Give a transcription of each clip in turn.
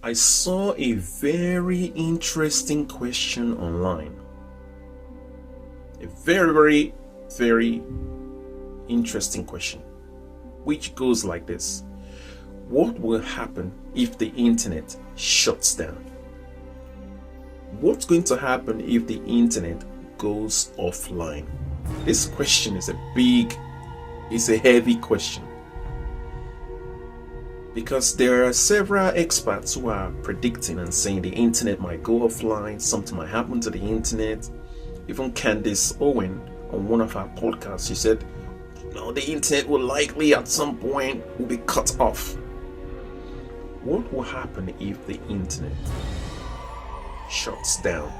I saw a very interesting question online. A very interesting question, which goes like this. What will happen if the internet shuts down? What's going to happen if the internet goes offline? This question is a heavy question. Because there are several experts who are predicting and saying the internet might go offline, something might happen to the internet. Even Candace Owen on one of our podcasts, she said, the internet will likely at some point will be cut off. What will happen if the internet shuts down?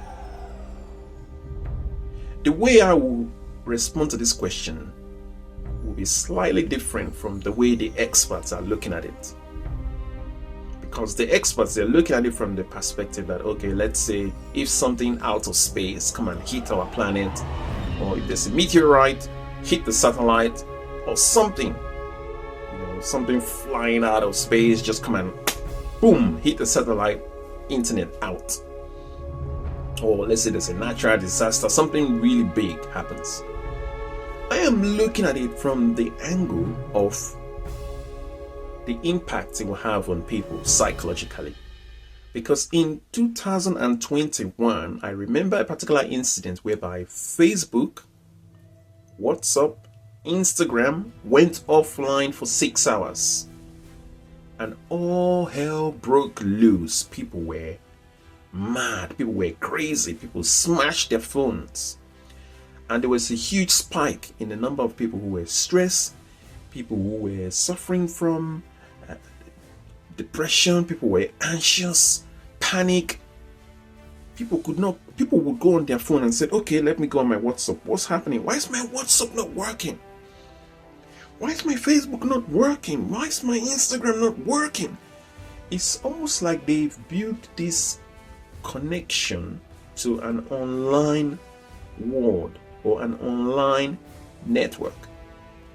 The way I will respond to this question will be slightly different from the way the experts are looking at it. Because the experts, they're looking at it from the perspective that, okay, let's say if something out of space come and hit our planet, or if there's a meteorite hit the satellite, or something, something flying out of space just come and boom, hit the satellite, internet out. Or let's say there's a natural disaster, something really big happens. I am looking at it from the angle of the impact it will have on people psychologically. Because in 2021, I remember a particular incident whereby Facebook, WhatsApp, Instagram went offline for 6 hours. And all hell broke loose. People were mad, people were crazy, people smashed their phones. And there was a huge spike in the number of people who were stressed, people who were suffering from depression, people were anxious, panic. People would go on their phone and say, okay, let me go on my WhatsApp. What's happening? Why is my WhatsApp not working? Why is my Facebook not working? Why is my Instagram not working? It's almost like they've built this connection to an online world or an online network,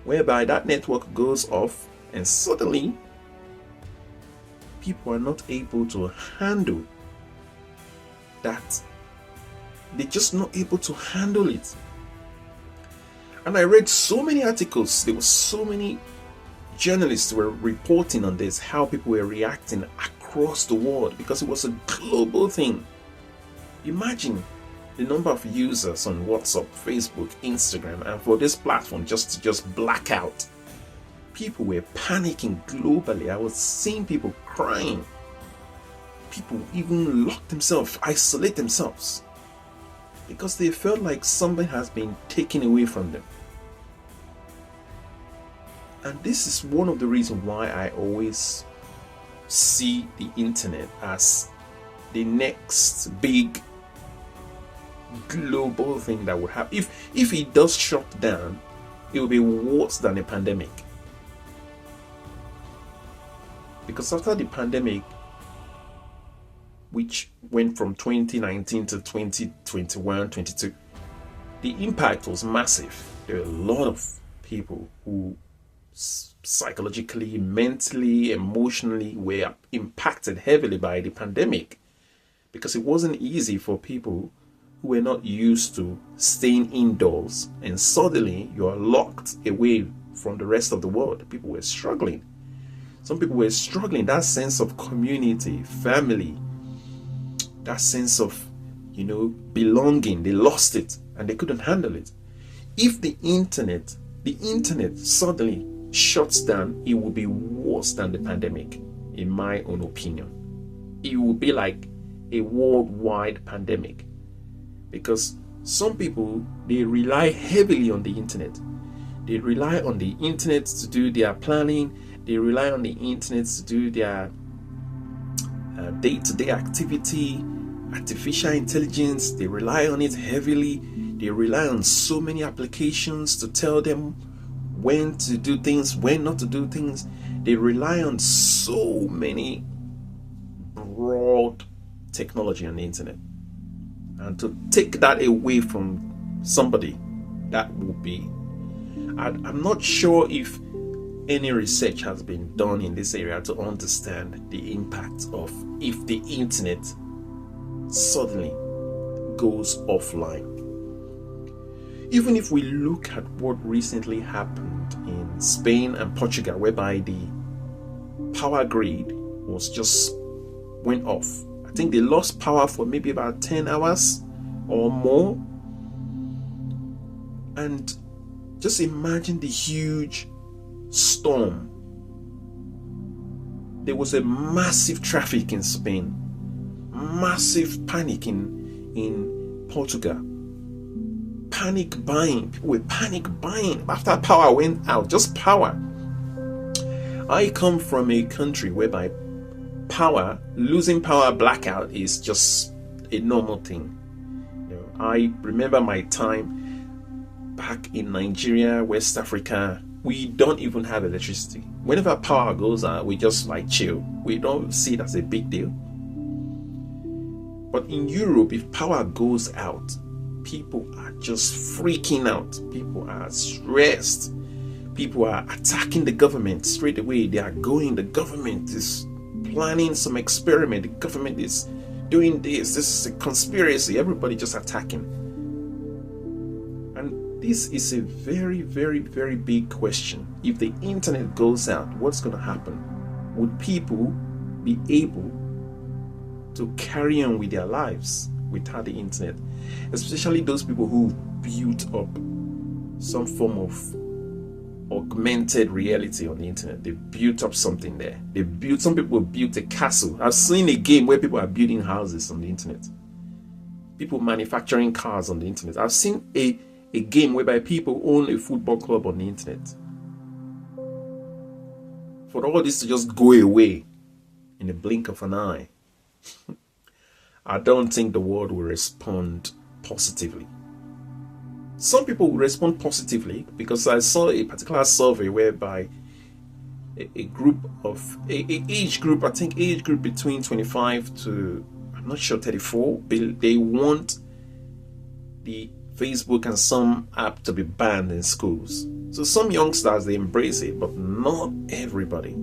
whereby that network goes off and suddenly people are not able to handle that. They're just not able to handle it. And I read so many articles, there were so many journalists were reporting on this, how people were reacting across the world because it was a global thing. Imagine the number of users on WhatsApp, Facebook, Instagram, and for this platform just black out. People were panicking globally. I was seeing people crying. People even lock themselves, isolate themselves, because they felt like something has been taken away from them. And this is one of the reasons why I always see the internet as the next big global thing that would happen. If it does shut down, it will be worse than a pandemic. Because after the pandemic, which went from 2019 to 2021, 22, the impact was massive. There were a lot of people who psychologically, mentally, emotionally were impacted heavily by the pandemic, because it wasn't easy for people who were not used to staying indoors, and suddenly you are locked away from the rest of the world. People were struggling. Some people were struggling, that sense of community, family, that sense of, belonging. They lost it and they couldn't handle it. If the internet suddenly shuts down, it will be worse than the pandemic, in my own opinion. It will be like a worldwide pandemic, because some people, they rely heavily on the internet. They rely on the internet to do their planning. They rely on the internet to do their day-to-day activity, artificial intelligence. They rely on it heavily. They rely on so many applications to tell them when to do things, when not to do things. They rely on so many broad technology on the internet. And to take that away from somebody, that would be, I'm not sure if any research has been done in this area to understand the impact of if the internet suddenly goes offline. Even if we look at what recently happened in Spain and Portugal, whereby the power grid was just went off. I think they lost power for maybe about 10 hours or more. And just imagine the huge storm. There was a massive traffic in Spain, massive panic in Portugal. Panic buying. People were panic buying after power went out. Just power. I come from a country whereby losing power blackout is just a normal thing. I remember my time back in Nigeria, West Africa. We don't even have electricity. Whenever power goes out, we just like chill. We don't see it as a big deal. But in Europe, if power goes out, people are just freaking out. People are stressed. People are attacking the government straight away. The government is planning some experiment. The government is doing this. This is a conspiracy. Everybody just attacking. And this is a very, very, very big question. If the internet goes out, what's going to happen? Would people be able to carry on with their lives without the internet? Especially those people who built up some form of augmented reality on the internet. They built up something there. Some people built a castle. I've seen a game where people are building houses on the internet. People manufacturing cars on the internet. I've seen a game whereby people own a football club on the internet. For all this to just go away in the blink of an eye, I don't think the world will respond positively. Some people will respond positively, because I saw a particular survey whereby a group of age group between 25 to, I'm not sure, 34, they want the Facebook and some app to be banned in schools. So some youngsters, they embrace it, but not everybody.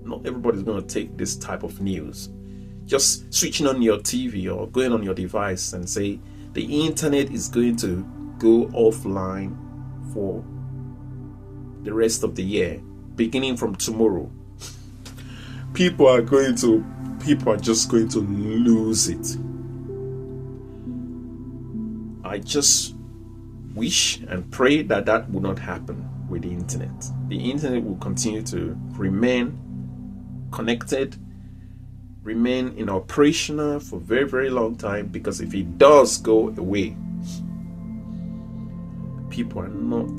Not everybody's going to take this type of news. Just switching on your TV or going on your device and say the internet is going to go offline for the rest of the year, beginning from tomorrow. People are just going to lose it. I just wish and pray that that will not happen with the internet. The internet will continue to remain connected, remain in operational for a very, very long time, because if it does go away, people are not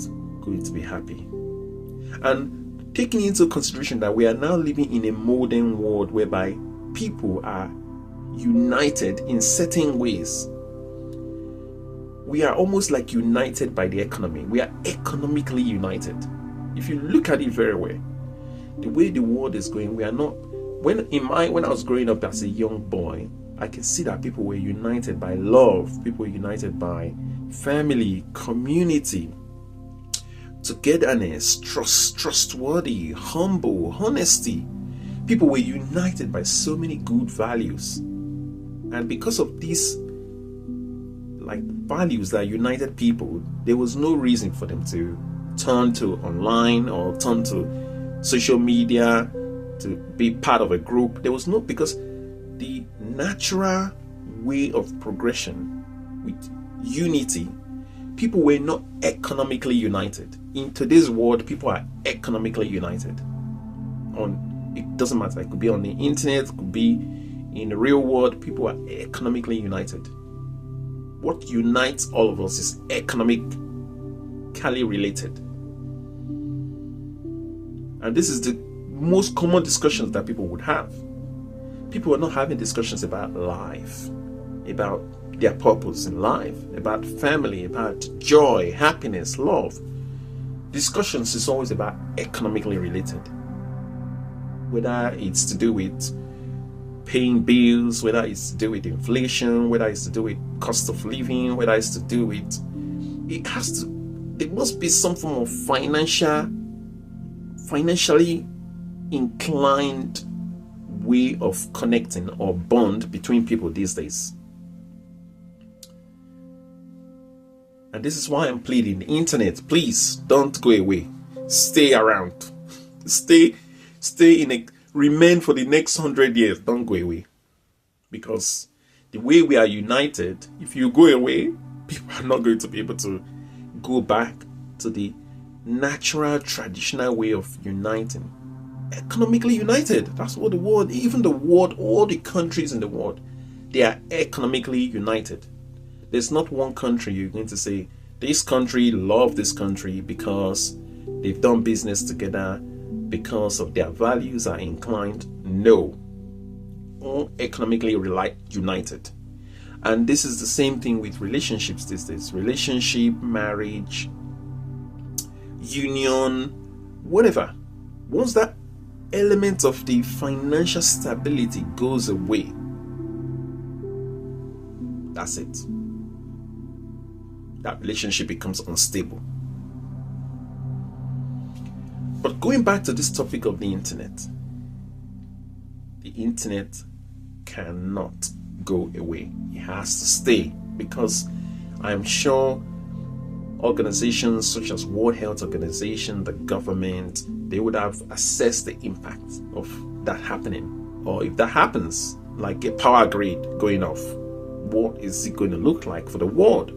going to be happy. And taking into consideration that we are now living in a modern world whereby people are united in certain ways. We are almost like united by the economy. We are economically united. If you look at it very well, the way the world is going, we are not. When I was growing up as a young boy, I can see that people were united by love. People were united by family, community, togetherness, trustworthy, humble, honesty. People were united by so many good values. And because of these values that united people, there was no reason for them to turn to online or turn to social media to be part of a group. There was no, because the natural way of progression with unity, people were not economically united. In today's world, people are economically united. It doesn't matter. It could be on the internet, it could be in the real world. People are economically united. What unites all of us is economically related. And this is the most common discussions that people would have. People are not having discussions about life, about their purpose in life, about family, about joy, happiness, love. Discussions is always about economically related. Whether it's to do with paying bills, whether it's to do with inflation, whether it's to do with cost of living, whether it's to do with, there must be some form of financial financially inclined way of connecting or bond between people these days. And this is why I'm pleading the internet, please don't go away. Stay around. Remain for the next 100 years. Don't go away. Because the way we are united, if you go away, people are not going to be able to go back to the natural, traditional way of uniting. Economically united. That's what the world, even the world, all the countries in the world, they are economically united. There's not one country you're going to say, this country love this country because they've done business together, because of their values are inclined. No. All economically united. And this is the same thing with relationships these days. Relationship, marriage, union, whatever. Once that element of the financial stability goes away, that's it. That relationship becomes unstable. But going back to this topic of the internet cannot go away. It has to stay, because I am sure organizations such as World Health Organization, the government, they would have assessed the impact of that happening. Or if that happens, like a power grid going off, what is it going to look like for the world?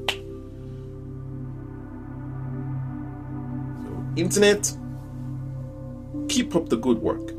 So, internet, keep up the good work.